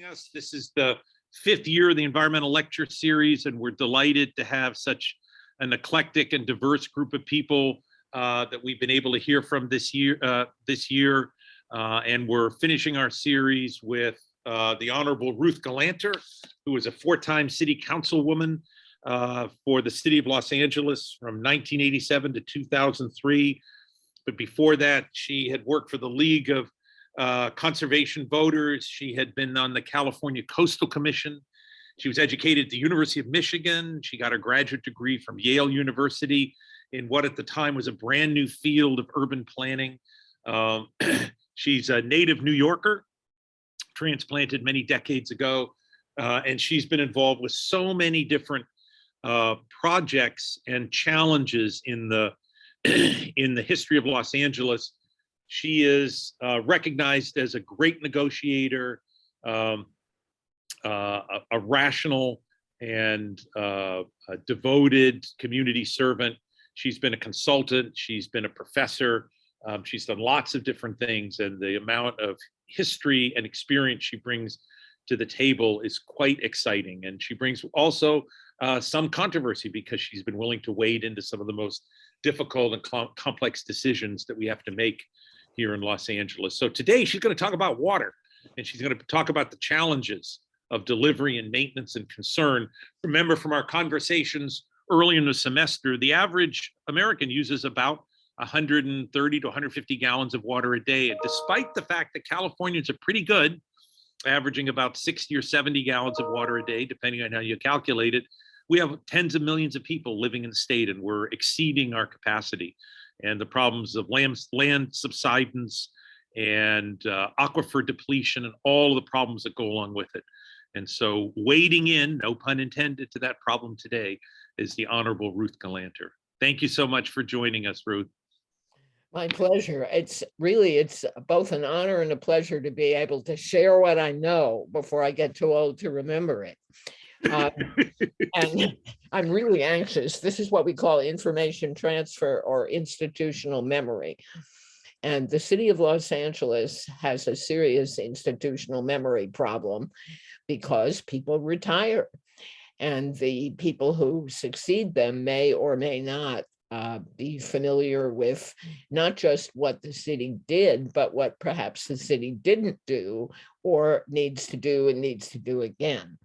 us. This is the 5th year of the environmental lecture series, and we're delighted to have such an eclectic and diverse group of people that we've been able to hear from this year. And we're finishing our series with the Honorable Ruth Gallanter, who is a 4-time city councilwoman for the city of Los Angeles from 1987 to 2003. But before that, she had worked for the League of Conservation Voters. She had been on the California Coastal Commission. She was educated at the University of Michigan. She got her graduate degree from Yale University in what at the time was a brand new field of urban planning. She's a native New Yorker, transplanted many decades ago, and she's been involved with so many different projects and challenges in the history of Los Angeles. She is recognized as a great negotiator, a rational and a devoted community servant. She's been a consultant. She's been a professor. She's done lots of different things, and the amount of history and experience she brings to the table is quite exciting. And she brings also some controversy because she's been willing to wade into some of the most difficult and complex decisions that we have to make here in Los Angeles. So today she's going to talk about water, and she's going to talk about the challenges of delivery and maintenance and concern. Remember from our conversations early in the semester, the average American uses about 130 to 150 gallons of water a day. And despite the fact that Californians are pretty good, averaging about 60 or 70 gallons of water a day, depending on how you calculate it, we have tens of millions of people living in the state, and we're exceeding our capacity. And the problems of land subsidence and aquifer depletion and all of the problems that go along with it. And so wading in, no pun intended, to that problem today is the Honorable Ruth Gallanter. Thank you so much for joining us, Ruth. My pleasure. It's both an honor and a pleasure to be able to share what I know before I get too old to remember it. And I'm really anxious. This is what we call information transfer or institutional memory. And the city of Los Angeles has a serious institutional memory problem because people retire, and the people who succeed them may or may not be familiar with not just what the city did, but what perhaps the city didn't do or needs to do and needs to do again.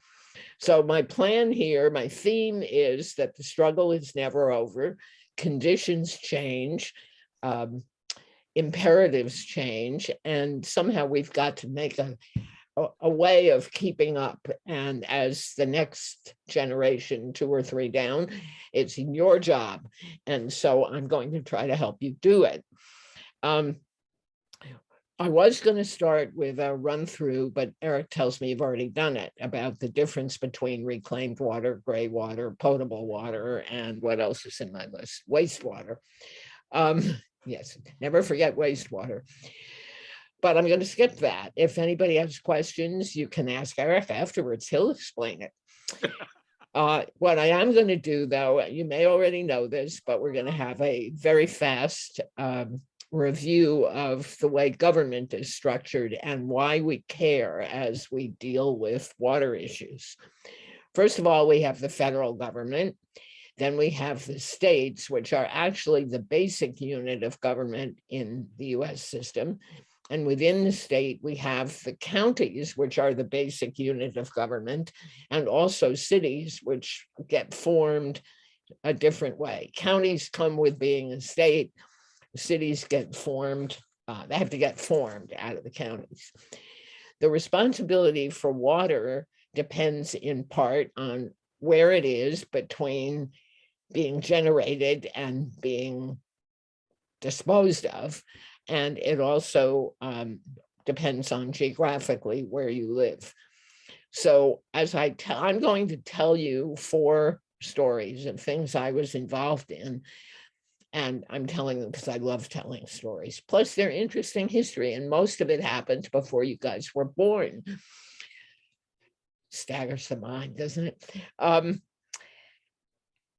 So my plan here, my theme is that the struggle is never over. Conditions change, imperatives change, and somehow we've got to make a way of keeping up. And as the next generation, 2 or 3 down, it's your job. And so I'm going to try to help you do it. I was going to start with a run through, but Eric tells me you've already done it, about the difference between reclaimed water, gray water, potable water, and what else is in my list? Wastewater. Yes, never forget wastewater. But I'm going to skip that. If anybody has questions, you can ask Eric afterwards. He'll explain it. What I am going to do, though, you may already know this, but we're going to have a very fast review of the way government is structured and why we care as we deal with water issues. First of all, we have the federal government. Then we have the states, which are actually the basic unit of government in the US system. And within the state, we have the counties, which are the basic unit of government, and also cities, which get formed a different way. Counties come with being a state. Cities get formed, they have to get formed out of the counties. The responsibility for water depends in part on where it is between being generated and being disposed of. And it also depends on geographically where you live. So as I'm going to tell you 4 stories of things I was involved in. And I'm telling them because I love telling stories. Plus, they're interesting history, and most of it happens before you guys were born. Staggers the mind, doesn't it?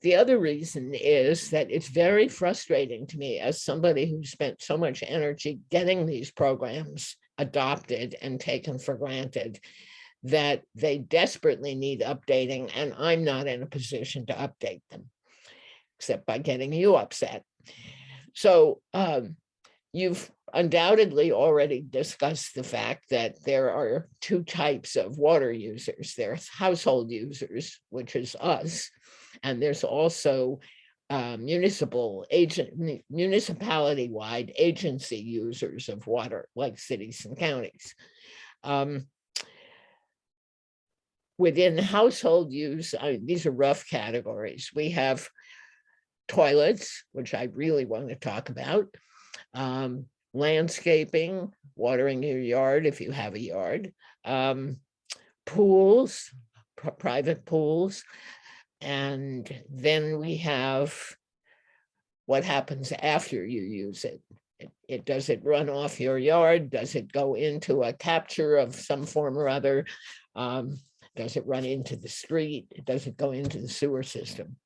The other reason is that it's very frustrating to me as somebody who spent so much energy getting these programs adopted and taken for granted, that they desperately need updating, and I'm not in a position to update them, except by getting you upset. So you've undoubtedly already discussed the fact that there are two types of water users. There's household users, which is us, and there's also municipality-wide agency users of water, like cities and counties. Within household use, these are rough categories. We have toilets, which I really want to talk about, landscaping, watering your yard if you have a yard, pools, private pools, and then we have what happens after you use it. Does it run off your yard? Does it go into a capture of some form or other? Does it run into the street? Does it go into the sewer system?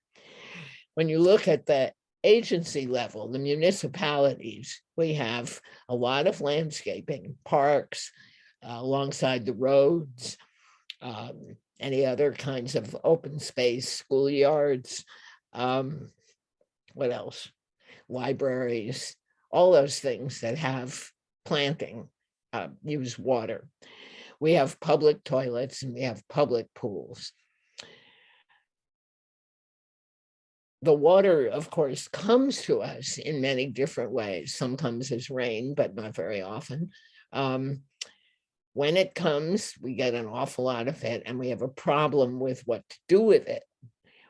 When you look at the agency level, the municipalities, we have a lot of landscaping, parks, alongside the roads, any other kinds of open space, schoolyards, what else? Libraries, all those things that have planting use water. We have public toilets and we have public pools. The water, of course, comes to us in many different ways. Some comes as rain, but not very often. When it comes, we get an awful lot of it, and we have a problem with what to do with it.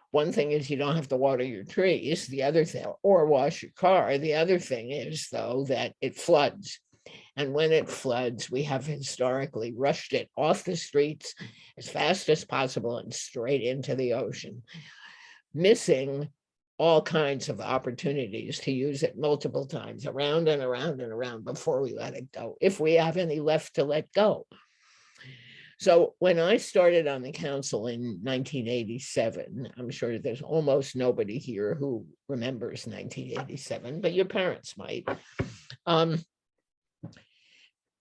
One thing is you don't have to water your trees, the other thing, or wash your car. The other thing is, though, that it floods. And when it floods, we have historically rushed it off the streets as fast as possible and straight into the ocean, missing all kinds of opportunities to use it multiple times, around and around and around, before we let it go, if we have any left to let go. So when I started on the council in 1987, I'm sure there's almost nobody here who remembers 1987, but your parents might.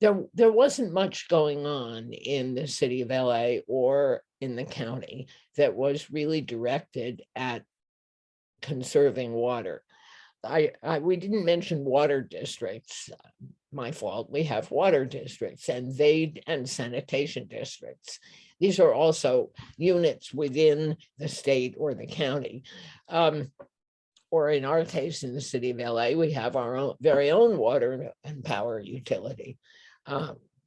There wasn't much going on in the city of LA or in the county that was really directed at conserving water. We didn't mention water districts. My fault. We have water districts and sanitation districts. These are also units within the state or the county. Or in our case, in the city of LA, we have our very own water and power utility.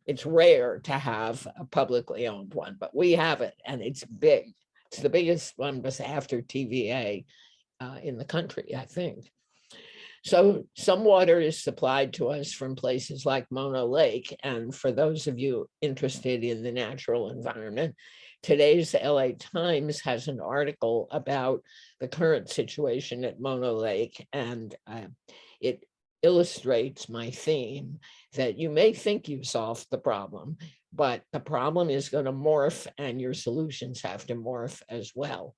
It's rare to have a publicly owned one, but we have it, and it's big. It's the biggest one, was after TVA in the country, I think. So some water is supplied to us from places like Mono Lake. And for those of you interested in the natural environment, today's LA Times has an article about the current situation at Mono Lake. And it illustrates my theme that you may think you solved the problem, but the problem is going to morph and your solutions have to morph as well.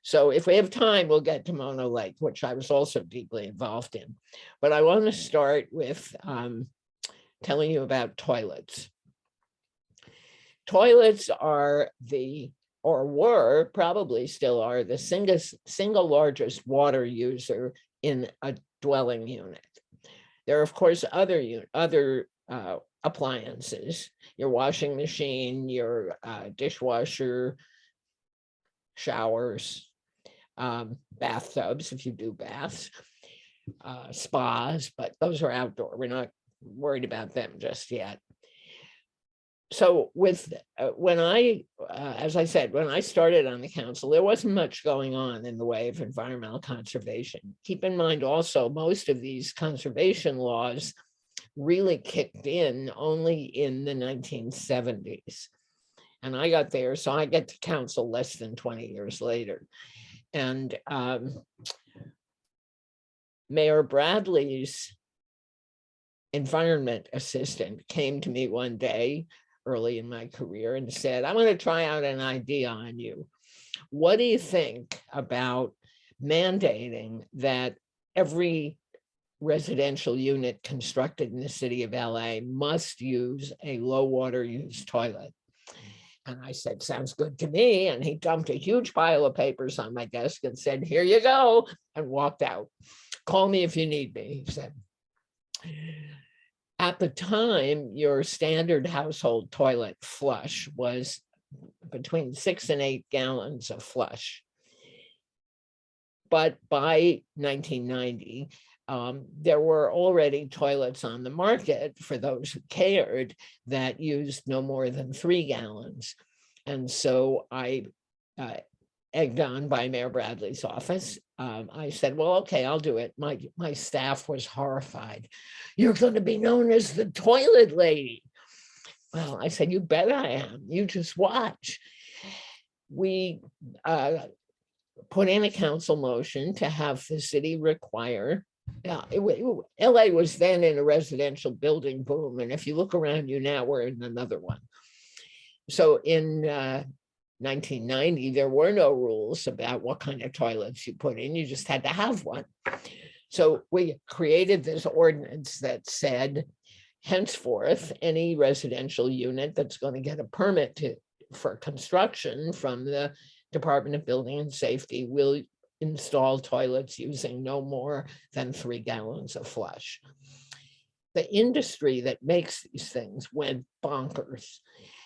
So if we have time, we'll get to Mono Lake, which I was also deeply involved in. But I want to start with telling you about toilets. Toilets are were, probably still are, the single largest water user in a dwelling unit. There are, of course, other appliances, your washing machine, your dishwasher, showers, bathtubs, if you do baths, spas, but those are outdoor. We're not worried about them just yet. So as I said, when I started on the council, there wasn't much going on in the way of environmental conservation. Keep in mind also, most of these conservation laws really kicked in only in the 1970s. And I got there, so I get to council less than 20 years later. And Mayor Bradley's environment assistant came to me one day early in my career and said, I'm going to try out an idea on you. What do you think about mandating that every residential unit constructed in the city of LA must use a low water use toilet? And I said, sounds good to me. And he dumped a huge pile of papers on my desk and said, here you go, and walked out. Call me if you need me, he said. At the time, your standard household toilet flush was between 6 and 8 gallons of flush. But by 1990, there were already toilets on the market for those who cared that used no more than 3 gallons. And so I, egged on by Mayor Bradley's office, I said, well, okay, I'll do it. My staff was horrified. You're going to be known as the toilet lady. Well, I said, you bet I am. You just watch. We put in a council motion to have the city require. LA was then in a residential building boom. And if you look around you now, we're in another one. So in 1990, there were no rules about what kind of toilets you put in. You just had to have one. So we created this ordinance that said, henceforth, any residential unit that's going to get a permit for construction from the Department of Building and Safety will install toilets using no more than 3 gallons of flush. The industry that makes these things went bonkers.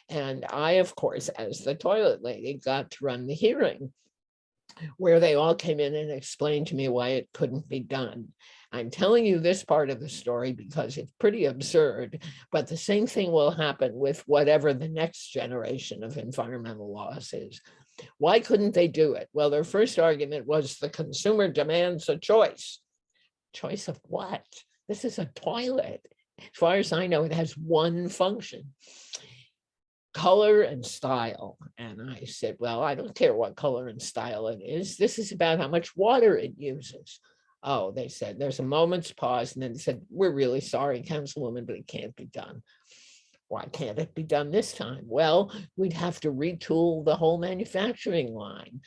And I, of course, as the toilet lady, got to run the hearing where they all came in and explained to me why it couldn't be done. I'm telling you this part of the story because it's pretty absurd, but the same thing will happen with whatever the next generation of environmental laws is. Why couldn't they do it? Well, their first argument was the consumer demands a choice. Choice of what? This is a toilet. As far as I know, it has one function: color and style. And I said, well, I don't care what color and style it is. This is about how much water it uses. Oh, they said, there's a moment's pause. And then they said, we're really sorry, Councilwoman, but it can't be done. Why can't it be done this time? Well, we'd have to retool the whole manufacturing line.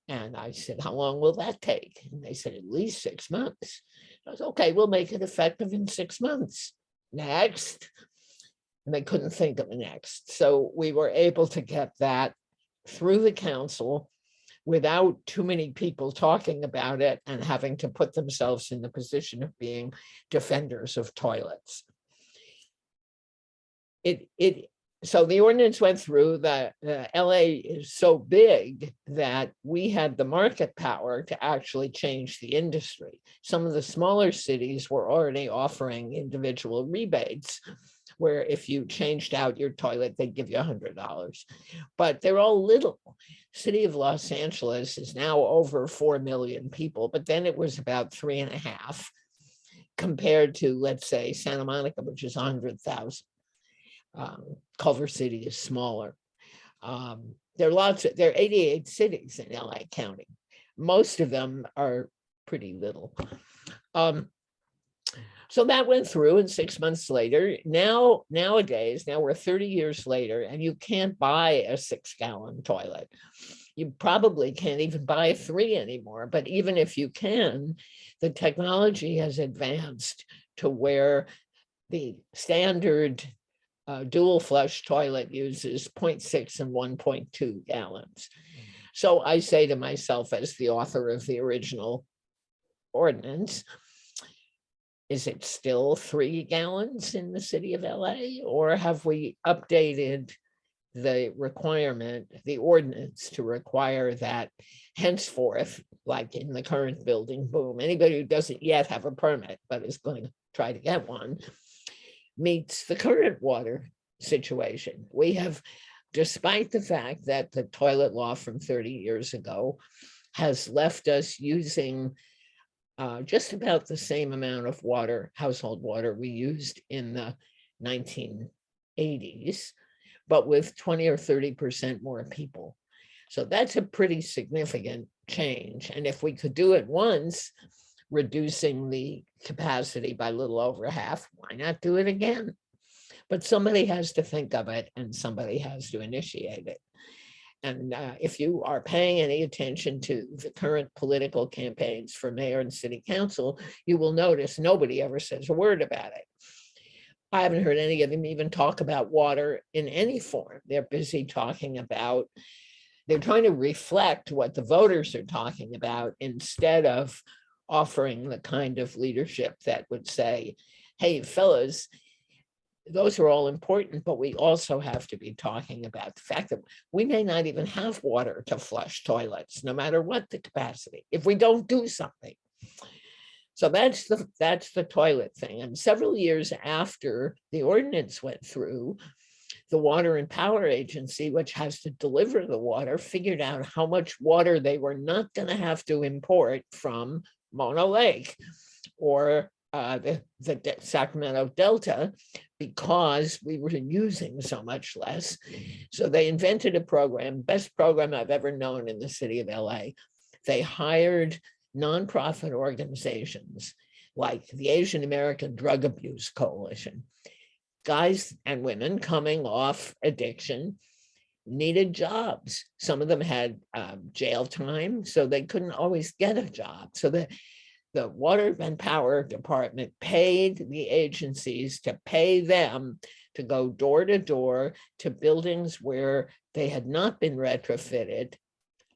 And I said, how long will that take? And they said, at least 6 months. I was, okay, we'll make it effective in 6 months. Next. And they couldn't think of the next. So we were able to get that through the council without too many people talking about it and having to put themselves in the position of being defenders of toilets. So the ordinance went through. The LA is so big that we had the market power to actually change the industry. Some of the smaller cities were already offering individual rebates, where if you changed out your toilet, they'd give you $100. But they're all little. City of Los Angeles is now over 4 million people, but then it was about 3.5 compared to, let's say, Santa Monica, which is 100,000. Culver City is smaller. There are 88 cities in LA County. Most of them are pretty little. So that went through, and 6 months later, nowadays, we're 30 years later, and you can't buy a 6-gallon toilet. You probably can't even buy a 3 anymore, but even if you can, the technology has advanced to where the standard dual flush toilet uses 0.6 and 1.2 gallons. So I say to myself, as the author of the original ordinance, is it still 3 gallons in the city of LA, or have we updated the requirement, the ordinance, to require that henceforth, like in the current building boom, anybody who doesn't yet have a permit but is going to try to get one meets the current water situation? We have, despite the fact that the toilet law from 30 years ago has left us using just about the same amount of water, household water, we used in the 1980s, but with 20 or 30% more people. So that's a pretty significant change. And if we could do it once, reducing the capacity by a little over half, why not do it again? But somebody has to think of it, and somebody has to initiate it. And if you are paying any attention to the current political campaigns for mayor and city council, you will notice nobody ever says a word about it. I haven't heard any of them even talk about water in any form. They're busy talking about, they're trying to reflect what the voters are talking about instead of offering the kind of leadership that would say, hey, fellas, those are all important, but we also have to be talking about the fact that we may not even have water to flush toilets, no matter what the capacity, if we don't do something. So that's the toilet thing. And several years after the ordinance went through, the Water and Power Agency, which has to deliver the water, figured out how much water they were not going to have to import from Mono Lake or the Sacramento Delta, because we were using so much less. So they invented a program, best program I've ever known in the city of LA. They hired nonprofit organizations like the Asian American Drug Abuse Coalition, guys and women coming off addiction, needed jobs. Some of them had jail time, so they couldn't always get a job. So the Water and Power Department paid the agencies to pay them to go door to door to buildings where they had not been retrofitted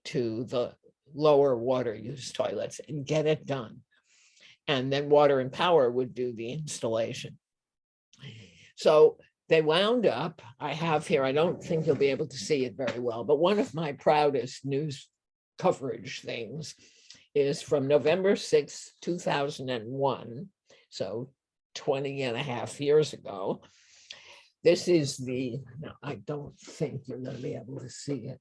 to the lower water use toilets and get it done. And then Water and Power would do the installation. So they wound up, I have here, I don't think you'll be able to see it very well, but one of my proudest news coverage things is from November 6th, 2001. So 20 and a half years ago. This is no, I don't think you're going to be able to see it.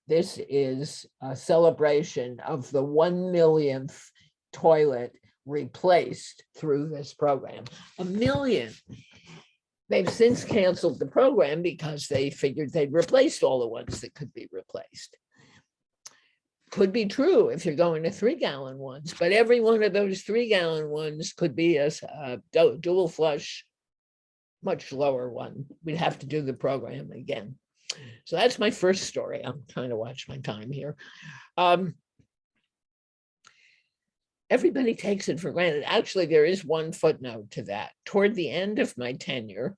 This is a celebration of the 1 millionth toilet replaced through this program. 1 million. They've since canceled the program because they figured they'd replaced all the ones that could be replaced. Could be true if you're going to 3-gallon ones, but every one of those 3-gallon ones could be a dual flush, much lower one. We'd have to do the program again. So that's my first story. I'm trying to watch my time here. Everybody takes it for granted. Actually, there is one footnote to that. Toward the end of my tenure,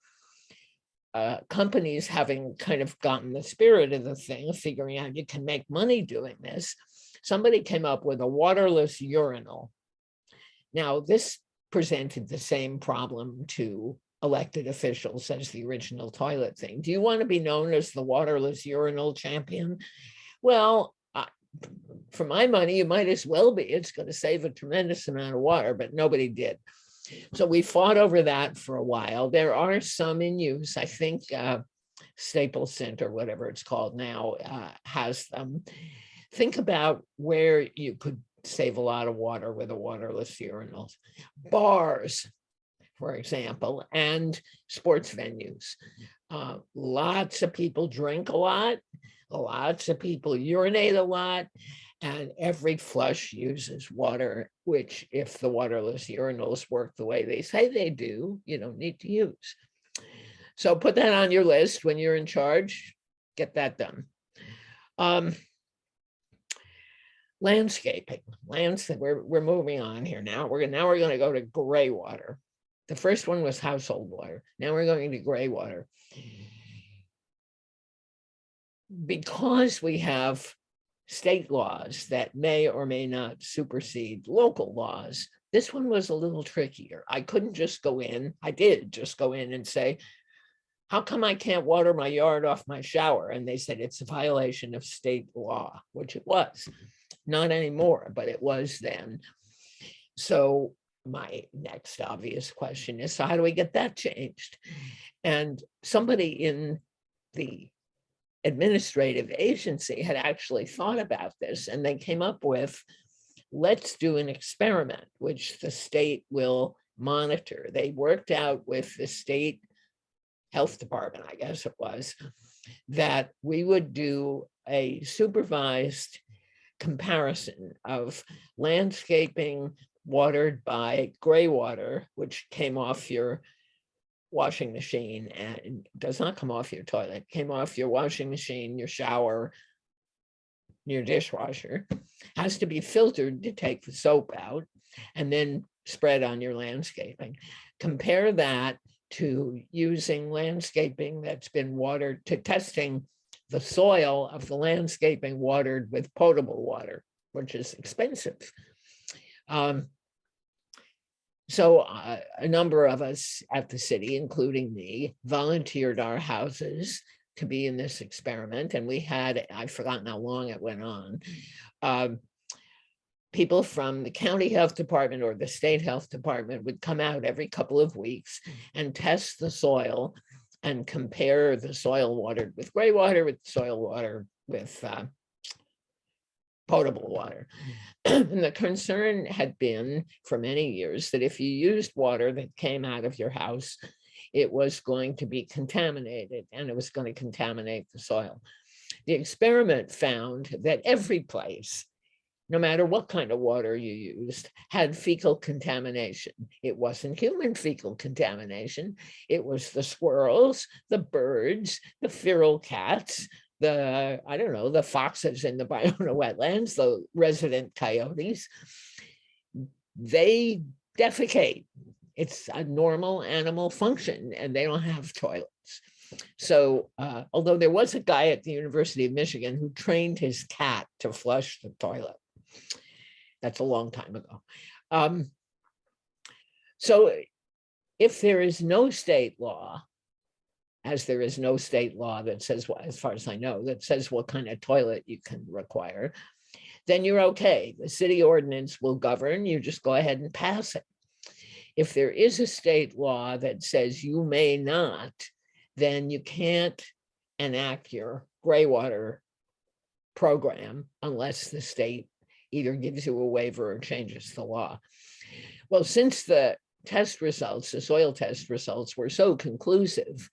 companies having kind of gotten the spirit of the thing, figuring out you can make money doing this, somebody came up with a waterless urinal. Now, this presented the same problem to elected officials as the original toilet thing. Do you want to be known as the waterless urinal champion? Well, for my money, you might as well be. It's going to save a tremendous amount of water, but nobody did. So we fought over that for a while. There are some in use. I think Staples Center, whatever it's called now, has them. Think about where you could save a lot of water with a waterless urinal. Bars, for example, and sports venues. Lots of people drink a lot. Lots of people urinate a lot, and every flush uses water, which if the waterless urinals work the way they say they do, you don't need to use. So put that on your list when you're in charge, get that done. Landscaping, we're moving on here now. We're going to go to gray water. The first one was household water. Now we're going to gray water. Because we have state laws that may or may not supersede local laws, this one was a little trickier. I couldn't just go in, I did just go in and say, how come I can't water my yard off my shower? And they said it's a violation of state law, which it was. Not anymore, but it was then. So my next obvious question is, so how do we get that changed? And somebody in the administrative agency had actually thought about this, and they came up with, let's do an experiment, which the state will monitor. They worked out with the state health department, I guess it was, that we would do a supervised comparison of landscaping watered by gray water, which came off your washing machine and does not come off your toilet, came off your washing machine, your shower, your dishwasher, has to be filtered to take the soap out and then spread on your landscaping. Compare that to using landscaping that's been watered, to testing the soil of the landscaping watered with potable water, which is expensive. So a number of us at the city, including me, volunteered our houses to be in this experiment. And we had, I've forgotten how long it went on, people from the county health department or the state health department would come out every couple of weeks and test the soil and compare the soil watered with gray water with soil water with potable water. And the concern had been for many years that if you used water that came out of your house, it was going to be contaminated and it was going to contaminate the soil. The experiment found that every place, no matter what kind of water you used, had fecal contamination. It wasn't human fecal contamination. It was the squirrels, the birds, the feral cats, the, I don't know, the foxes in the Bionda wetlands, the resident coyotes. They defecate. It's a normal animal function and they don't have toilets. So although there was a guy at the University of Michigan who trained his cat to flush the toilet. That's a long time ago. So if there is no state law, as there is no state law that says, well, as far as I know, that says what kind of toilet you can require, then you're okay. The city ordinance will govern, you just go ahead and pass it. If there is a state law that says you may not, then you can't enact your gray water program unless the state either gives you a waiver or changes the law. Well, since the test results, the soil test results were so conclusive,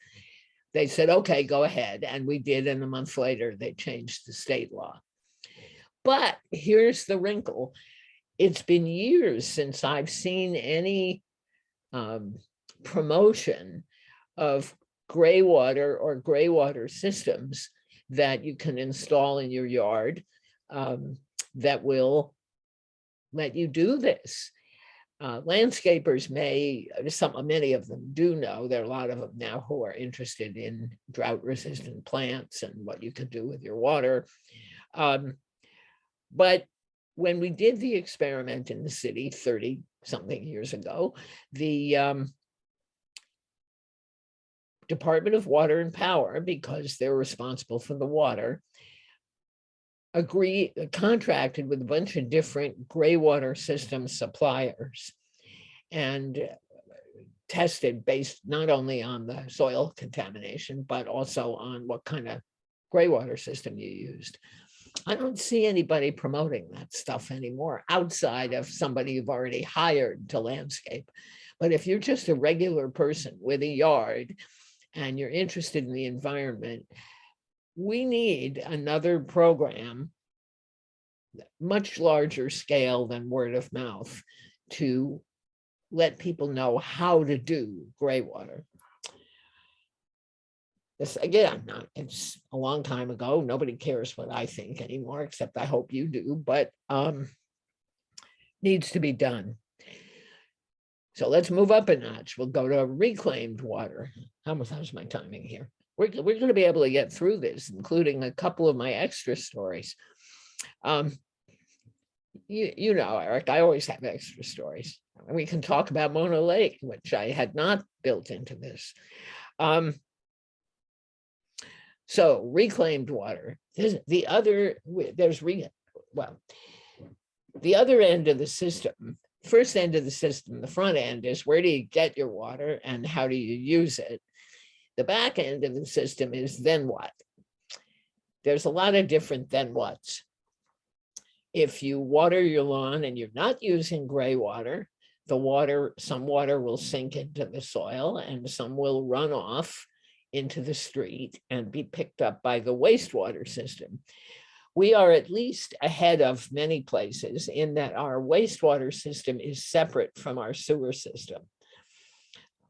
they said, okay, go ahead. And we did. And a month later, they changed the state law. But here's the wrinkle. It's been years since I've seen any promotion of gray water or gray water systems that you can install in your yard that will let you do this. Landscapers may, many of them do know, there are a lot of them now who are interested in drought resistant plants and what you can do with your water. But when we did the experiment in the city 30 something years ago, the Department of Water and Power, because they're responsible for the water, contracted with a bunch of different gray water system suppliers and tested based not only on the soil contamination, but also on what kind of gray water system you used. I don't see anybody promoting that stuff anymore outside of somebody you've already hired to landscape. But if you're just a regular person with a yard and you're interested in the environment, we need another program, much larger scale than word of mouth, to let people know how to do gray water. This, again, it's a long time ago. Nobody cares what I think anymore, except I hope you do, but needs to be done. So let's move up a notch. We'll go to reclaimed water. How's my timing here? We're going to be able to get through this, including a couple of my extra stories. You know, Eric, I always have extra stories. We can talk about Mona Lake, which I had not built into this. So reclaimed water. The other end of the system. First end of the system, the front end is where do you get your water and how do you use it? The back end of the system is then what? There's a lot of different then whats. If you water your lawn and you're not using gray water, some water will sink into the soil and some will run off into the street and be picked up by the wastewater system. We are at least ahead of many places in that our wastewater system is separate from our sewer system.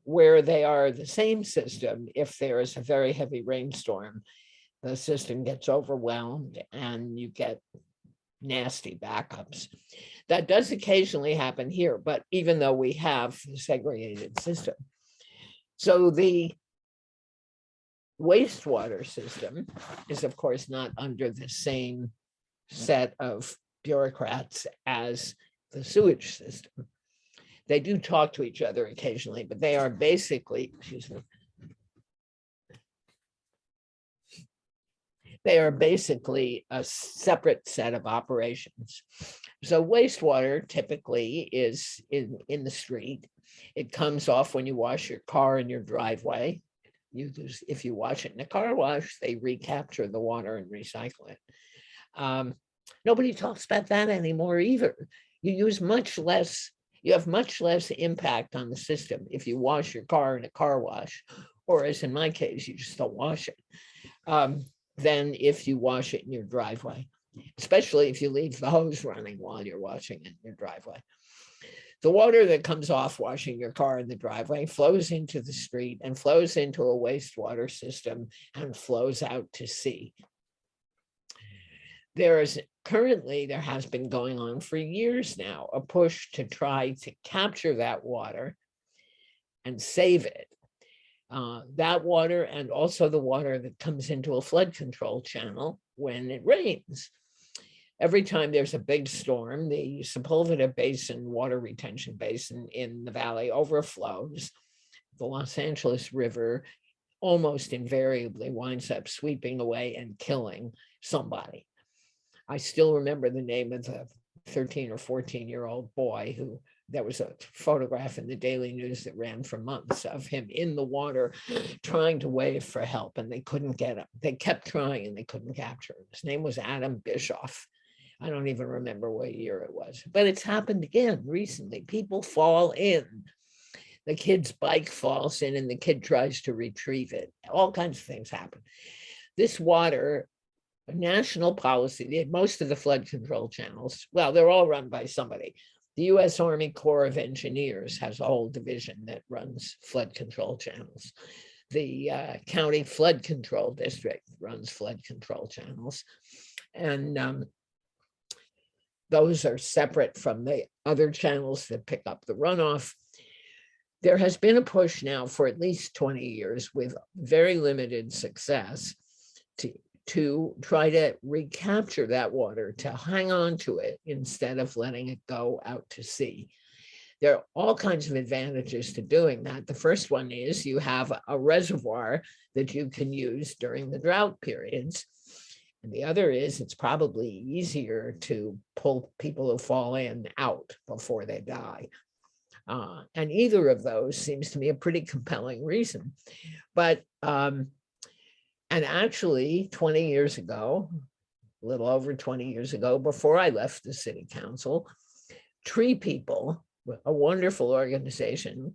Where they are the same system, if there is a very heavy rainstorm, the system gets overwhelmed and you get nasty backups. That does occasionally happen here, but even though we have the segregated system. So the wastewater system is, of course, not under the same set of bureaucrats as the sewage system. They do talk to each other occasionally, but they are basically, excuse me, they are basically a separate set of operations. So wastewater typically is in the street. It comes off when you wash your car in your driveway. If you wash it in a car wash, they recapture the water and recycle it. Nobody talks about that anymore either. You have much less impact on the system if you wash your car in a car wash, or as in my case, you just don't wash it, than if you wash it in your driveway, especially if you leave the hose running while you're washing it in your driveway. The water that comes off washing your car in the driveway flows into the street and flows into a wastewater system and flows out to sea. There has been going on for years now, a push to try to capture that water and save it. That water and also the water that comes into a flood control channel when it rains. Every time there's a big storm, the Sepulveda Basin water retention basin in the valley overflows. The Los Angeles River almost invariably winds up sweeping away and killing somebody. I still remember the name of the 13 or 14-year-old boy who, there was a photograph in the Daily News that ran for months of him in the water trying to wave for help, and they couldn't get him. They kept trying and they couldn't capture him. His name was Adam Bischoff. I don't even remember what year it was, but it's happened again recently. People fall in. The kid's bike falls in and the kid tries to retrieve it. All kinds of things happen. This water, national policy, most of the flood control channels, well, they're all run by somebody. The U.S. Army Corps of Engineers has a whole division that runs flood control channels. The county flood control district runs flood control channels. And those are separate from the other channels that pick up the runoff. There has been a push now for at least 20 years with very limited success to try to recapture that water, to hang on to it instead of letting it go out to sea. There are all kinds of advantages to doing that. The first one is you have a reservoir that you can use during the drought periods. And the other is it's probably easier to pull people who fall in out before they die. And either of those seems to me a pretty compelling reason. But, and actually 20 years ago, a little over 20 years ago, before I left the city council, Tree People, a wonderful organization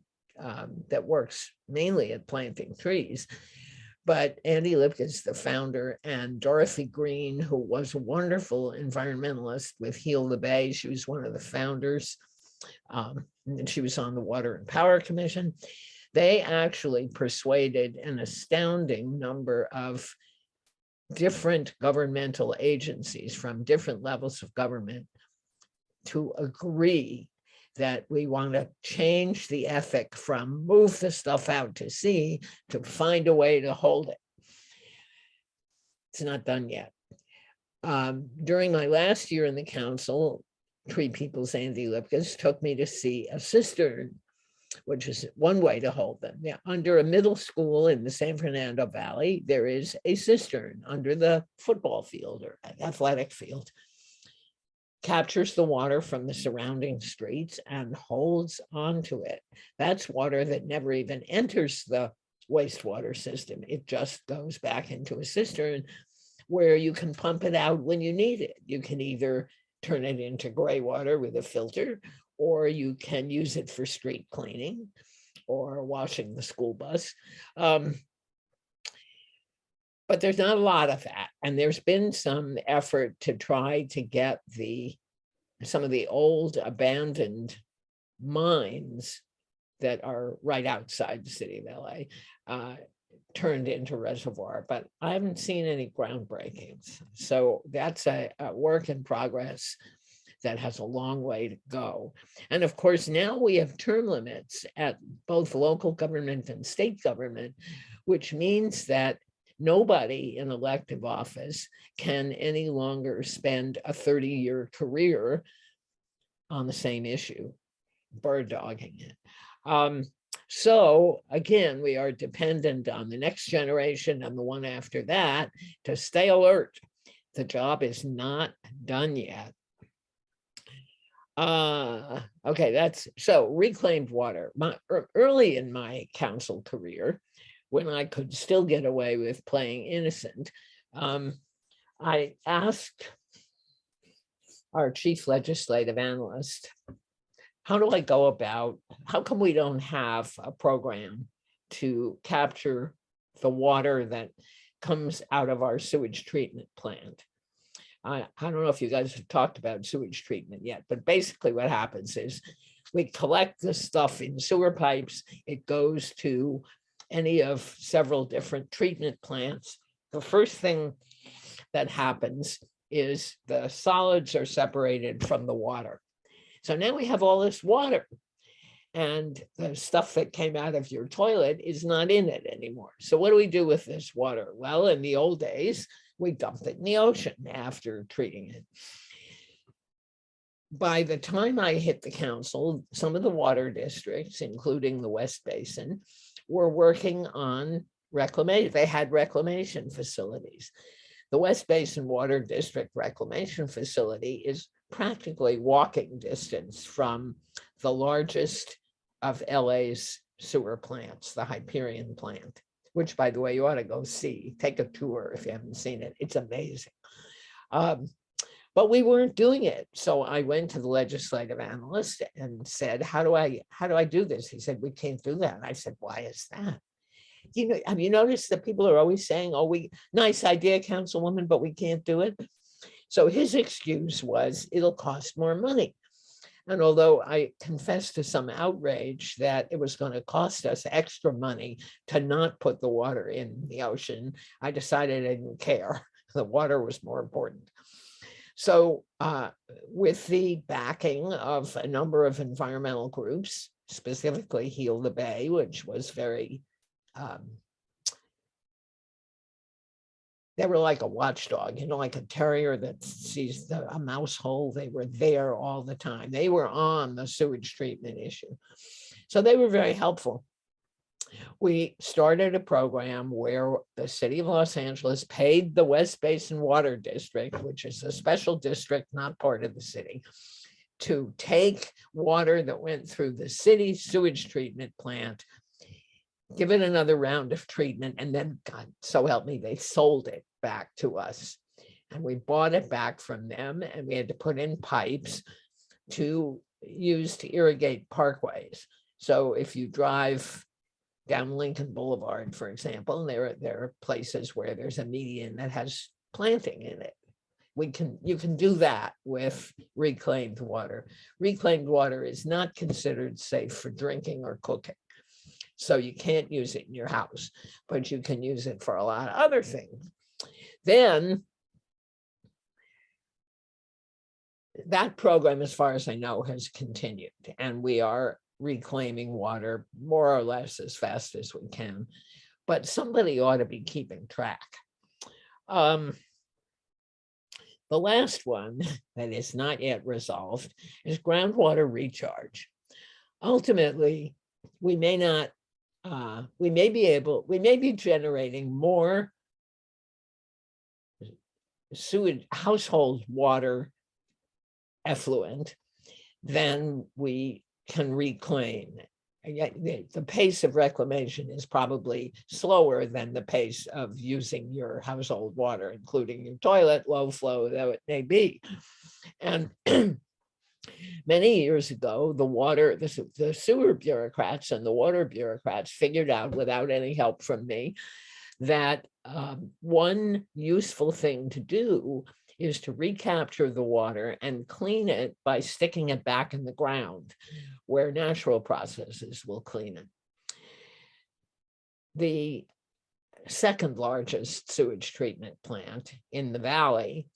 that works mainly at planting trees, but Andy Lipkis, the founder, and Dorothy Green, who was a wonderful environmentalist with Heal the Bay. She was one of the founders, and she was on the Water and Power Commission. They actually persuaded an astounding number of different governmental agencies from different levels of government to agree that we want to change the ethic from move the stuff out to sea to find a way to hold it. It's not done yet. During my last year in the council, Tree People's Andy Lipkis took me to see a cistern, which is one way to hold them. Yeah, under a middle school in the San Fernando Valley, there is a cistern under the football field or athletic field. Captures the water from the surrounding streets and holds onto it. That's water that never even enters the wastewater system. It just goes back into a cistern where you can pump it out when you need it. You can either turn it into gray water with a filter, or you can use it for street cleaning or washing the school bus. But there's not a lot of that. And there's been some effort to try to get some of the old abandoned mines that are right outside the city of LA turned into reservoir, but I haven't seen any groundbreakings. So that's a work in progress that has a long way to go. And of course, now we have term limits at both local government and state government, which means that nobody in elective office can any longer spend a 30-year career on the same issue, bird dogging it. So again, we are dependent on the next generation and the one after that to stay alert. The job is not done yet. Okay, that's so reclaimed water. Early in my council career, when I could still get away with playing innocent, I asked our chief legislative analyst, how do I go about, how come we don't have a program to capture the water that comes out of our sewage treatment plant? I don't know if you guys have talked about sewage treatment yet, but basically what happens is we collect the stuff in sewer pipes. It goes to any of several different treatment plants. The first thing that happens is the solids are separated from the water. So now we have all this water, and the stuff that came out of your toilet is not in it anymore. So what do we do with this water? Well, in the old days, we dumped it in the ocean after treating it. By the time I hit the council, some of the water districts, including the West Basin, were working on reclamation. They had reclamation facilities. The West Basin Water District Reclamation Facility is practically walking distance from the largest of LA's sewer plants, the Hyperion plant, which, by the way, you ought to go see. Take a tour if you haven't seen it. It's amazing. But we weren't doing it. So I went to the legislative analyst and said, how do I do this? He said, we can't do that. And I said, why is that? You know, have you noticed that people are always saying, oh, nice idea, Councilwoman, but we can't do it? So his excuse was, it'll cost more money. And although I confessed to some outrage that it was going to cost us extra money to not put the water in the ocean, I decided I didn't care. The water was more important. So with the backing of a number of environmental groups, specifically Heal the Bay, which was very, they were like a watchdog, you know, like a terrier that sees a mouse hole. They were there all the time. They were on the sewage treatment issue. So they were very helpful. We started a program where the city of Los Angeles paid the West Basin Water District, which is a special district, not part of the city, to take water that went through the city sewage treatment plant, give it another round of treatment, and then, God, so help me, they sold it back to us. And we bought it back from them, and we had to put in pipes to use to irrigate parkways. So if you drive down Lincoln Boulevard, for example, and there are places where there's a median that has planting in it. You can do that with reclaimed water. Reclaimed water is not considered safe for drinking or cooking. So you can't use it in your house, but you can use it for a lot of other things. Then that program, as far as I know, has continued, and we are reclaiming water more or less as fast as we can, but somebody ought to be keeping track. The last one that is not yet resolved is groundwater recharge. Ultimately, we may be generating more sewage household water effluent than we can reclaim. The pace of reclamation is probably slower than the pace of using your household water, including your toilet, low flow, though it may be. And many years ago, the sewer bureaucrats and the water bureaucrats figured out, without any help from me, that one useful thing to do is to recapture the water and clean it by sticking it back in the ground where natural processes will clean it. The second largest sewage treatment plant in the valley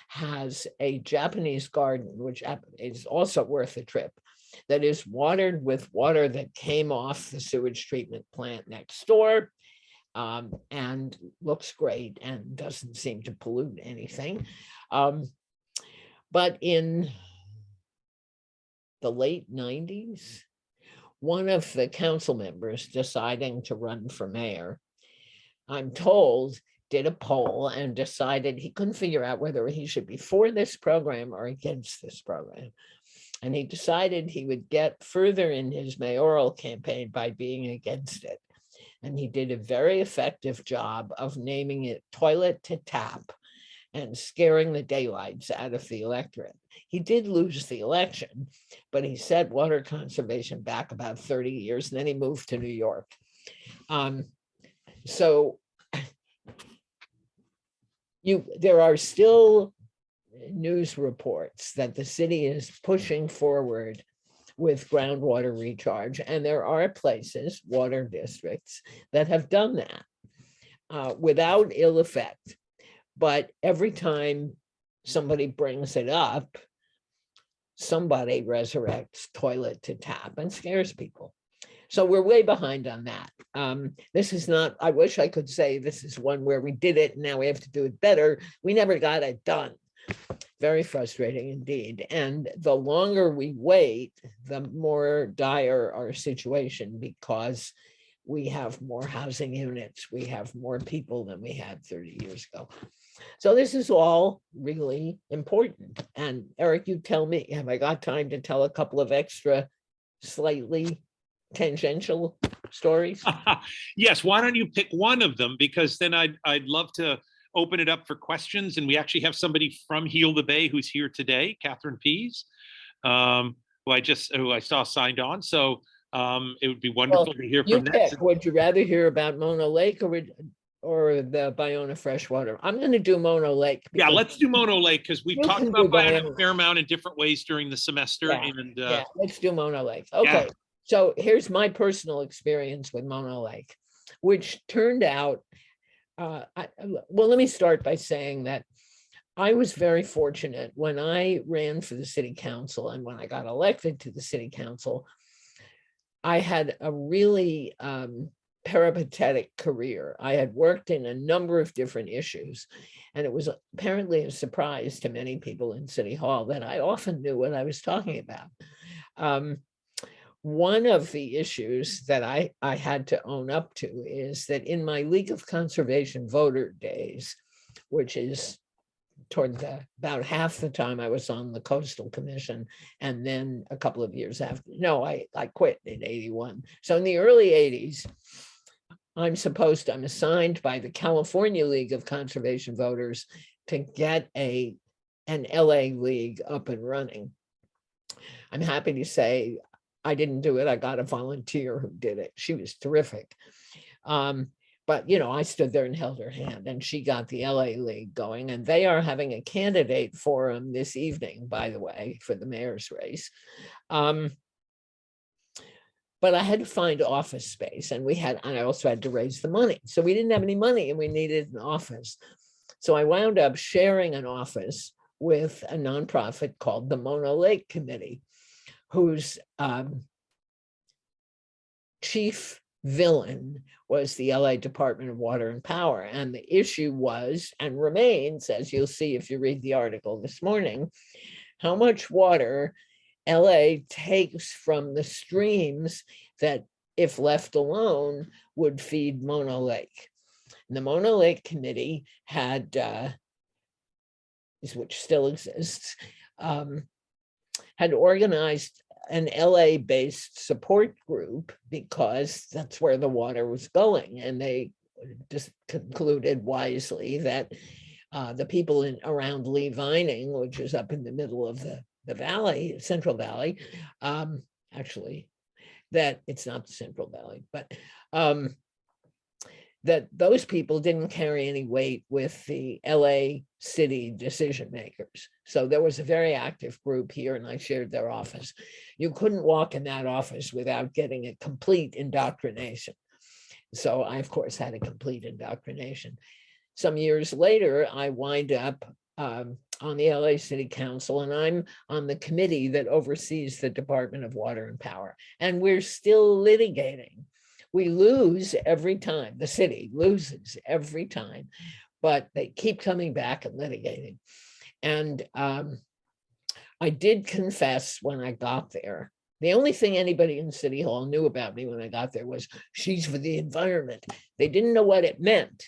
has a Japanese garden, which is also worth a trip, that is watered with water that came off the sewage treatment plant next door, and looks great and doesn't seem to pollute anything. But in the late 90s, one of the council members deciding to run for mayor, I'm told, did a poll and decided he couldn't figure out whether he should be for this program or against this program. And he decided he would get further in his mayoral campaign by being against it. And he did a very effective job of naming it toilet to tap and scaring the daylights out of the electorate. He did lose the election, but he set water conservation back about 30 years, and then he moved to New York. So there are still news reports that the city is pushing forward with groundwater recharge, and there are places, water districts, that have done that without ill effect. But every time somebody brings it up, somebody resurrects toilet to tap and scares people. So we're way behind on that. This is not, I wish I could say this is one where we did it and now we have to do it better. We never got it done. Very frustrating indeed. And the longer we wait, the more dire our situation, because we have more housing units, we have more people than we had 30 years ago. So this is all really important. And Eric, you tell me, have I got time to tell a couple of extra slightly tangential stories? Yes, why don't you pick one of them, because then I'd love to open it up for questions. And we actually have somebody from Heal the Bay who's here today, Catherine Pease, who I saw signed on. So it would be wonderful to hear from them. Would you rather hear about Mono Lake or the Bayona freshwater? I'm going to do Mono Lake. Yeah, let's do Mono Lake, because we've talked about Bayona a fair amount in different ways during the semester. Yeah, let's do Mono Lake. Okay, yeah. So here's my personal experience with Mono Lake, which turned out, well, let me start by saying that I was very fortunate when I ran for the city council, and when I got elected to the city council, I had a really peripatetic career. I had worked in a number of different issues, and it was apparently a surprise to many people in City Hall that I often knew what I was talking about. One of the issues that I had to own up to is that in my League of Conservation voter days, which is toward about half the time I was on the Coastal Commission, and then a couple of years after, no, I quit in 81. So in the early 80s, I'm assigned by the California League of Conservation Voters to get an LA League up and running. I'm happy to say I didn't do it. I got a volunteer who did it. She was terrific. But, you know, I stood there and held her hand, and she got the LA League going, and they are having a candidate forum this evening, by the way, for the mayor's race. But I had to find office space, and I also had to raise the money. So we didn't have any money, and we needed an office. So I wound up sharing an office with a nonprofit called the Mono Lake Committee, whose chief villain was the LA Department of Water and Power. And the issue was, and remains, as you'll see if you read the article this morning, how much water LA takes from the streams that, if left alone, would feed Mono Lake. And the Mono Lake Committee had, which still exists, had organized an LA-based support group because that's where the water was going. And they just concluded wisely that the people around Lee Vining, which is up in the middle of the valley, Central Valley, actually, that it's not the Central Valley, but that those people didn't carry any weight with the LA city decision makers. So there was a very active group here, and I shared their office. You couldn't walk in that office without getting a complete indoctrination. So I, of course, had a complete indoctrination. Some years later, I wind up on the LA City Council, and I'm on the committee that oversees the Department of Water and Power. And we're still litigating. We lose every time. The city loses every time, but they keep coming back and litigating. And I did confess when I got there. The only thing anybody in City Hall knew about me when I got there was she's for the environment. They didn't know what it meant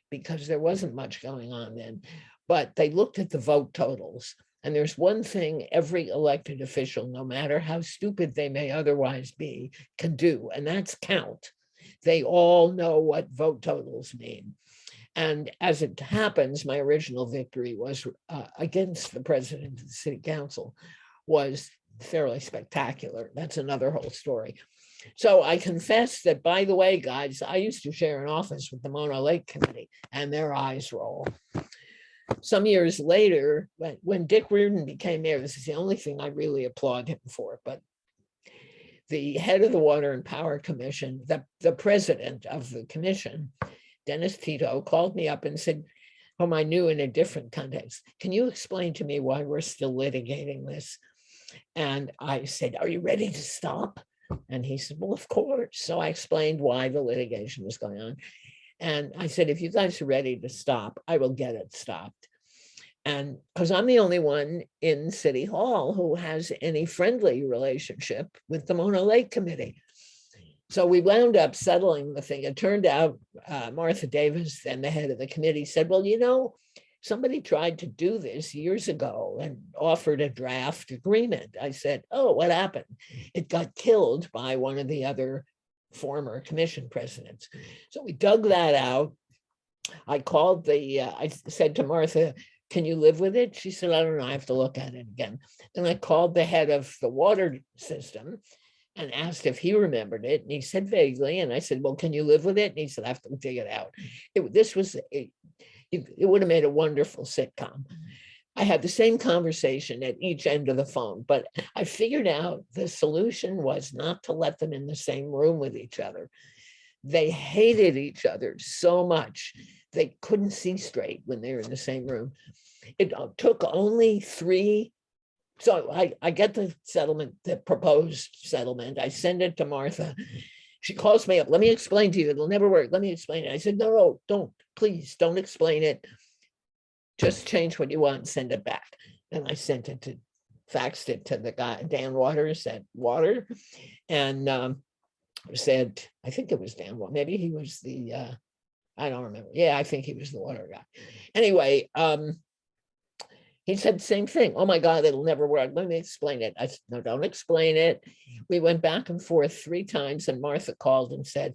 because there wasn't much going on then, but they looked at the vote totals. And there's one thing every elected official, no matter how stupid they may otherwise be, can do, and that's count. They all know what vote totals mean. And as it happens, my original victory was against the president of the city council was fairly spectacular. That's another whole story. So I confess that, by the way, guys, I used to share an office with the Mona Lake Committee, and their eyes roll. Some years later, when Dick Reardon became mayor, this is the only thing I really applaud him for, but the head of the Water and Power Commission, the president of the commission, Dennis Tito, called me up and said, whom I knew in a different context, can you explain to me why we're still litigating this? And I said, are you ready to stop? And he said, well, of course. So I explained why the litigation was going on. And I said, if you guys are ready to stop, I will get it stopped. And because I'm the only one in City Hall who has any friendly relationship with the Mona Lake Committee. So we wound up settling the thing. It turned out Martha Davis, then the head of the committee, said, well, you know, somebody tried to do this years ago and offered a draft agreement. I said, oh, what happened? It got killed by one of the other former commission presidents. So we dug that out. I called I said to Martha, can you live with it? She said, I don't know, I have to look at it again. And I called the head of the water system and asked if he remembered it. And he said vaguely, and I said, well, can you live with it? And he said, I have to dig it out. It would have made a wonderful sitcom. I had the same conversation at each end of the phone, but I figured out the solution was not to let them in the same room with each other. They hated each other so much, they couldn't see straight when they were in the same room. It took only 3. So I get the settlement, the proposed settlement. I send it to Martha. She calls me up. Let me explain to you. It'll never work. Let me explain it. I said, no, don't. Please don't explain it. Just change what you want and send it back. And I faxed it to the guy, Dan Waters at Water, and said, I think it was Dan. Well, maybe he was the, I don't remember. Yeah, I think he was the water guy. Anyway, he said the same thing. Oh my God, it'll never work. Let me explain it. I said, no, don't explain it. We went back and forth 3 times, and Martha called and said,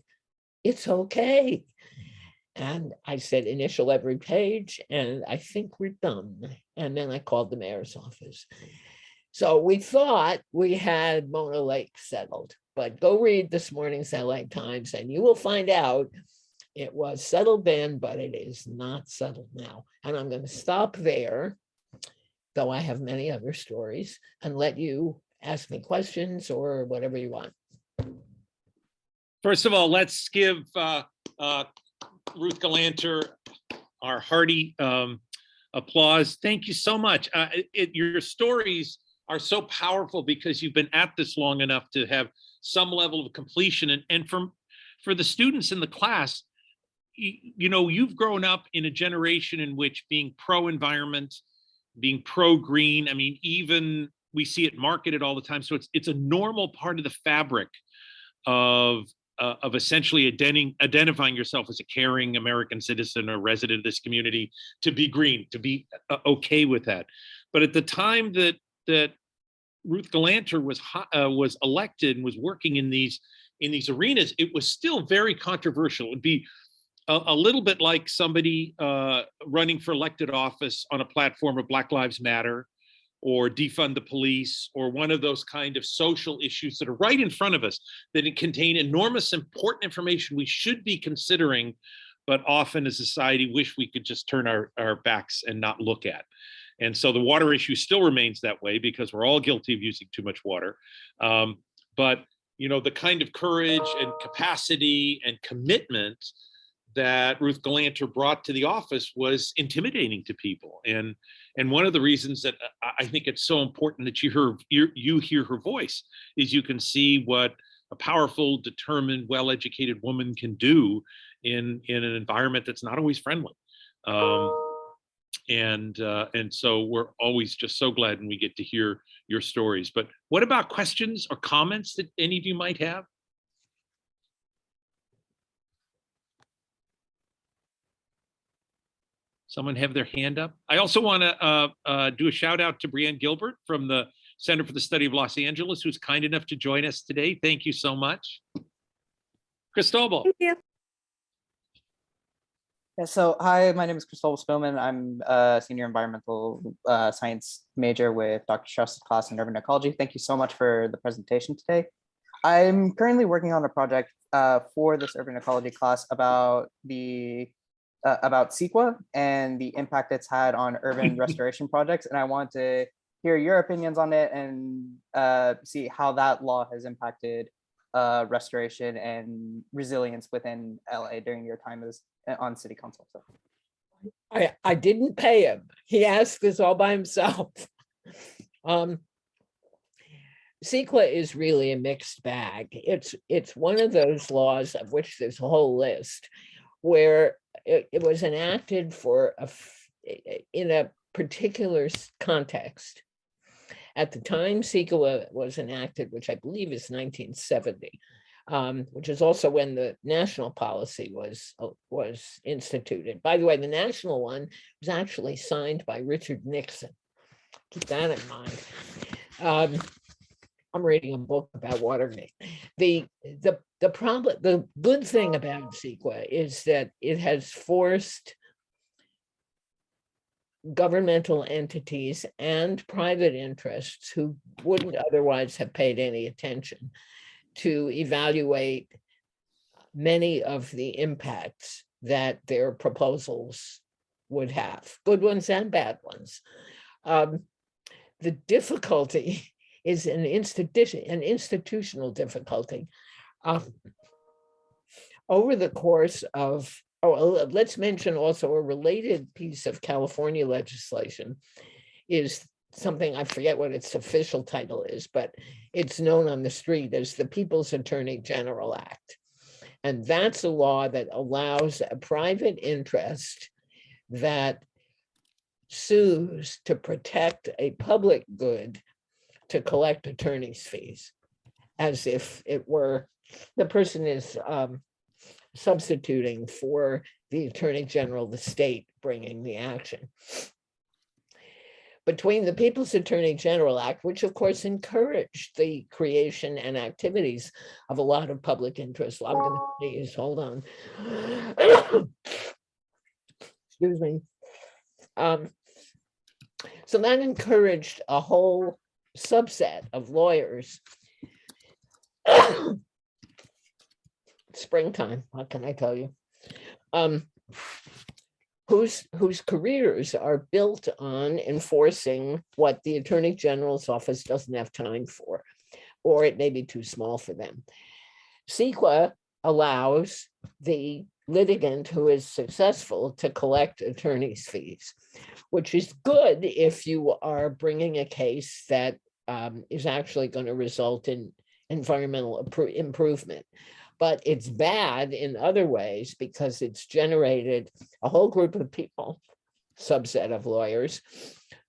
it's okay. And I said, initial every page, and I think we're done. And then I called the mayor's office. So we thought we had Mona Lake settled, but go read this morning's LA Times and you will find out it was settled then, but it is not settled now. And I'm going to stop there, though I have many other stories, and let you ask me questions or whatever you want. First of all, let's give Ruth Gallanter our hearty applause. Thank you so much. Your stories are so powerful because you've been at this long enough to have some level of completion. And for the students in the class, you know, you've grown up in a generation in which being pro-environment, being pro-green, I mean, even we see it marketed all the time. So it's a normal part of the fabric of essentially identifying yourself as a caring American citizen or resident of this community, to be green, to be okay with that. But at the time that Ruth Gallanter was elected and was working in these arenas, it was still very controversial. It would be a little bit like somebody running for elected office on a platform of Black Lives Matter or defund the police, or one of those kind of social issues that are right in front of us, that contain enormous important information we should be considering, but often as a society wish we could just turn our backs and not look at. And so the water issue still remains that way because we're all guilty of using too much water. But you know, the kind of courage and capacity and commitment that Ruth Gallanter brought to the office was intimidating to people. And one of the reasons that I think it's so important that you hear her voice is you can see what a powerful, determined, well-educated woman can do in an environment that's not always friendly. And so we're always just so glad when we get to hear your stories. But what about questions or comments that any of you might have? Someone have their hand up? I also want to do a shout out to Brianne Gilbert from the Center for the Study of Los Angeles, who's kind enough to join us today. Thank you so much. Cristobal. Thank you. Yeah, so hi, my name is Cristobal Spillman. I'm a senior environmental science major with Dr. Strauss's class in urban ecology. Thank you so much for the presentation today. I'm currently working on a project for this urban ecology class about CEQA and the impact it's had on urban restoration projects. And I want to hear your opinions on it and see how that law has impacted restoration and resilience within LA during your time as on city council. So I didn't pay him. He asked this all by himself. CEQA is really a mixed bag. It's one of those laws of which there's a whole list where it was enacted in a particular context. At the time CEQA was enacted, which I believe is 1970, which is also when the national policy was instituted. By the way, the national one was actually signed by Richard Nixon. Keep that in mind. I'm reading a book about Watergate. The good thing about CEQA is that it has forced governmental entities and private interests who wouldn't otherwise have paid any attention to evaluate many of the impacts that their proposals would have, good ones and bad ones. The difficulty is an institutional difficulty. Over the course of, let's mention also a related piece of California legislation is something, I forget what its official title is, but it's known on the street as the People's Attorney General Act. And that's a law that allows a private interest that sues to protect a public good to collect attorney's fees, as if it were, the person is substituting for the Attorney General, the state bringing the action. Between the People's Attorney General Act, which of course encouraged the creation and activities of a lot of public interest, I'm going to please hold on. Excuse me. So that encouraged a whole subset of lawyers. Springtime, what can I tell you? Whose careers are built on enforcing what the Attorney General's office doesn't have time for, or it may be too small for them. CEQA allows the litigant who is successful to collect attorney's fees, which is good if you are bringing a case that is actually going to result in environmental improvement. But it's bad in other ways because it's generated a whole group of people, subset of lawyers,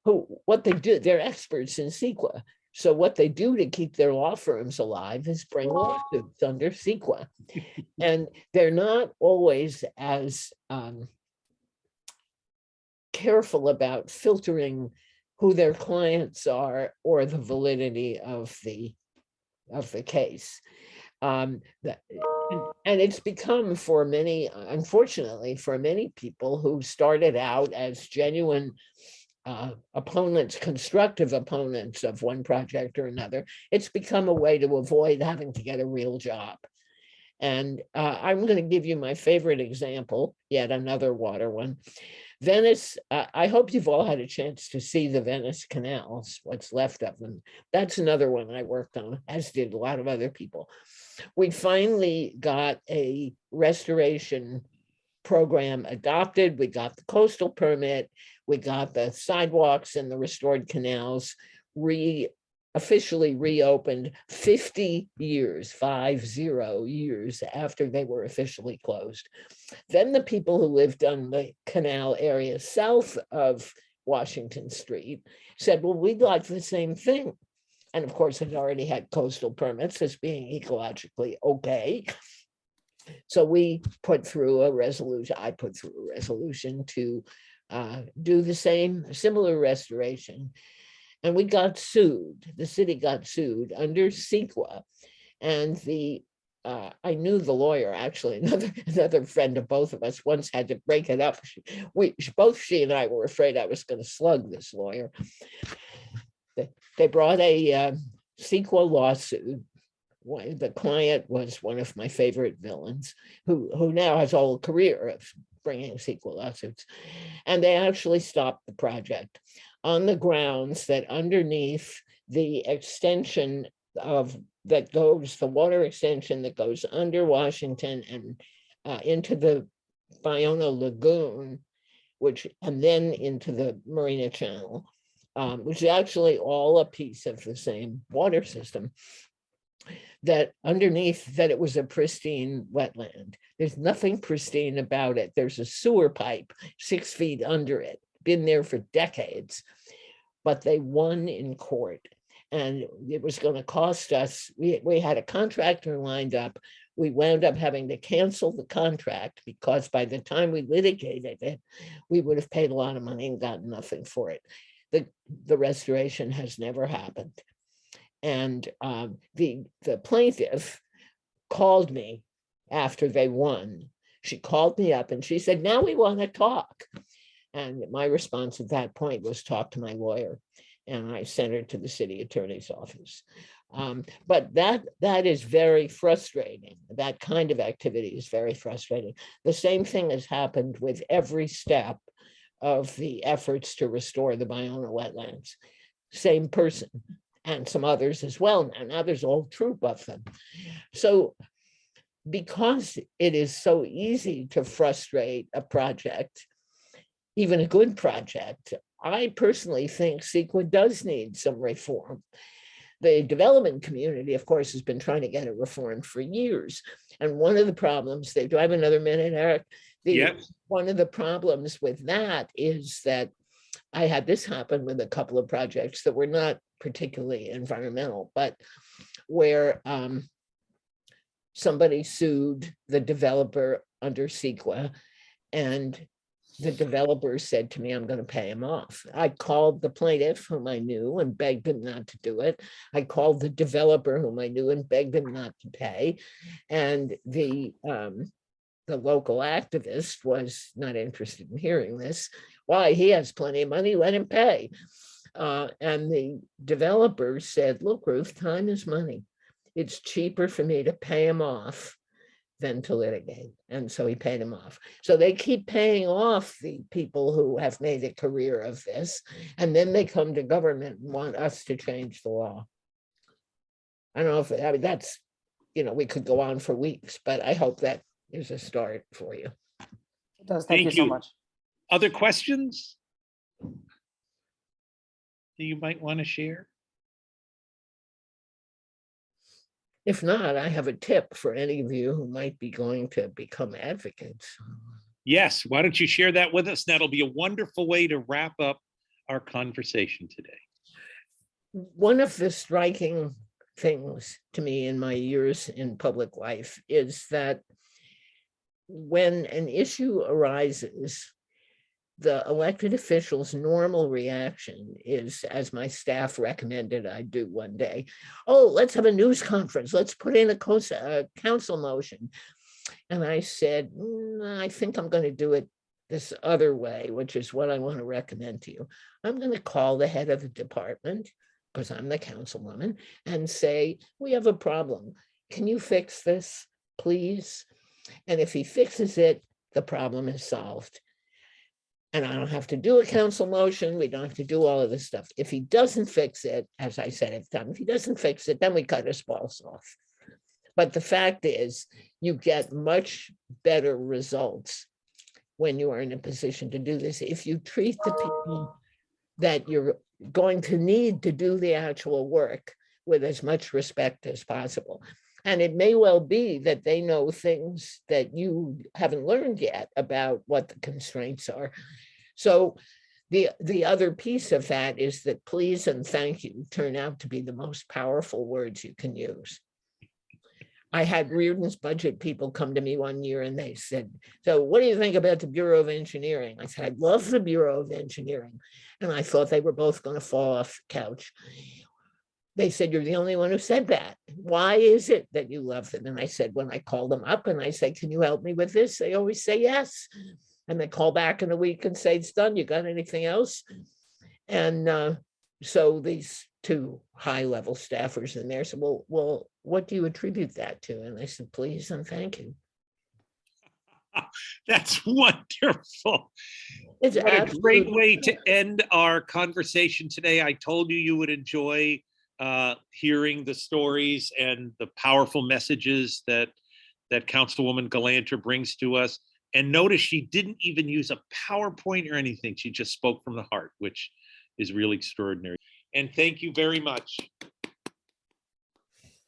who what they do, they're experts in CEQA. So what they do to keep their law firms alive is bring lawsuits under CEQA. And they're not always as careful about filtering who their clients are or the validity of the case. And it's become for many, unfortunately, for many people who started out as genuine opponents, constructive opponents of one project or another, it's become a way to avoid having to get a real job. And I'm going to give you my favorite example, yet another water one. Venice, I hope you've all had a chance to see the Venice canals, what's left of them. That's another one I worked on, as did a lot of other people. We finally got a restoration program adopted. We got the coastal permit. We got the sidewalks and the restored canals officially reopened 50 years, 50 years after they were officially closed. Then the people who lived on the canal area south of Washington Street said, well, we'd like the same thing. And of course, it already had coastal permits as being ecologically okay. So we put through a resolution, I put through a resolution to do the same, similar restoration. And we got sued. The city got sued under CEQA. And I knew the lawyer, actually, another friend of both of us once had to break it up. Both she and I were afraid I was going to slug this lawyer. They brought a CEQA lawsuit. The client was one of my favorite villains, who now has a whole career of bringing CEQA lawsuits. And they actually stopped the project on the grounds that underneath the extension the water extension that goes under Washington and into the Ballona Lagoon, and then into the Marina Channel, which is actually all a piece of the same water system, that underneath that it was a pristine wetland. There's nothing pristine about it. There's a sewer pipe 6 feet under it, been there for decades, but they won in court. And it was going to cost us, we had a contractor lined up. We wound up having to cancel the contract because by the time we litigated it, we would have paid a lot of money and gotten nothing for it. The restoration has never happened. And the plaintiff called me after they won. She called me up and she said, now we want to talk. And my response at that point was talk to my lawyer. And I sent her to the city attorney's office. But that is very frustrating. That kind of activity is very frustrating. The same thing has happened with every step of the efforts to restore the Ballona wetlands. Same person, and some others as well. Now there's a whole troop of them. So because it is so easy to frustrate a project, even a good project, I personally think CEQA does need some reform. The development community, of course, has been trying to get it reformed for years. And one of the problems, do I have another minute, Eric? Yep. One of the problems with that is that I had this happen with a couple of projects that were not particularly environmental, but where somebody sued the developer under CEQA, and the developer said to me, I'm going to pay him off. I called the plaintiff, whom I knew, and begged him not to do it. I called the developer, whom I knew, and begged him not to pay. And the local activist was not interested in hearing this. Why? He has plenty of money, let him pay. And the developer said, look, Ruth, time is money. It's cheaper for me to pay him off than to litigate. And so he paid him off. So they keep paying off the people who have made a career of this. And then they come to government and want us to change the law. I don't know if, I mean, that's, we could go on for weeks, but I hope that is a start for you. It does. Thank you so much. Other questions that you might want to share? If not, I have a tip for any of you who might be going to become advocates. Yes, why don't you share that with us? That'll be a wonderful way to wrap up our conversation today. One of the striking things to me in my years in public life is that when an issue arises, the elected official's normal reaction is, as my staff recommended I do one day, oh, let's have a news conference. Let's put in a council motion. And I said, I think I'm going to do it this other way, which is what I want to recommend to you. I'm going to call the head of the department, because I'm the councilwoman, and say, we have a problem. Can you fix this, please? And if he fixes it, the problem is solved. And I don't have to do a council motion. We don't have to do all of this stuff. If he doesn't fix it, as I said at the time, if he doesn't fix it, then we cut his balls off. But the fact is, you get much better results when you are in a position to do this. If you treat the people that you're going to need to do the actual work with as much respect as possible. And it may well be that they know things that you haven't learned yet about what the constraints are. So the other piece of that is that please and thank you turn out to be the most powerful words you can use. I had Reardon's budget people come to me one year and they said, so what do you think about the Bureau of Engineering? I said, I love the Bureau of Engineering. And I thought they were both going to fall off the couch. They said, you're the only one who said that. Why is it that you love them? And I said, when I call them up and I say, can you help me with this? They always say yes. And they call back in a week and say, it's done. You got anything else? And so these two high-level staffers in there said, well, what do you attribute that to? And I said, please and thank you. That's wonderful. It's What a great absolute- way to end our conversation today. I told you would enjoy hearing the stories and the powerful messages that Councilwoman Galanter brings to us. And notice she didn't even use a PowerPoint or anything. She just spoke from the heart, which is really extraordinary. And thank you very much.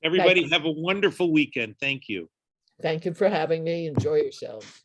Everybody have a wonderful weekend. Thank you. Thank you for having me. Enjoy yourselves.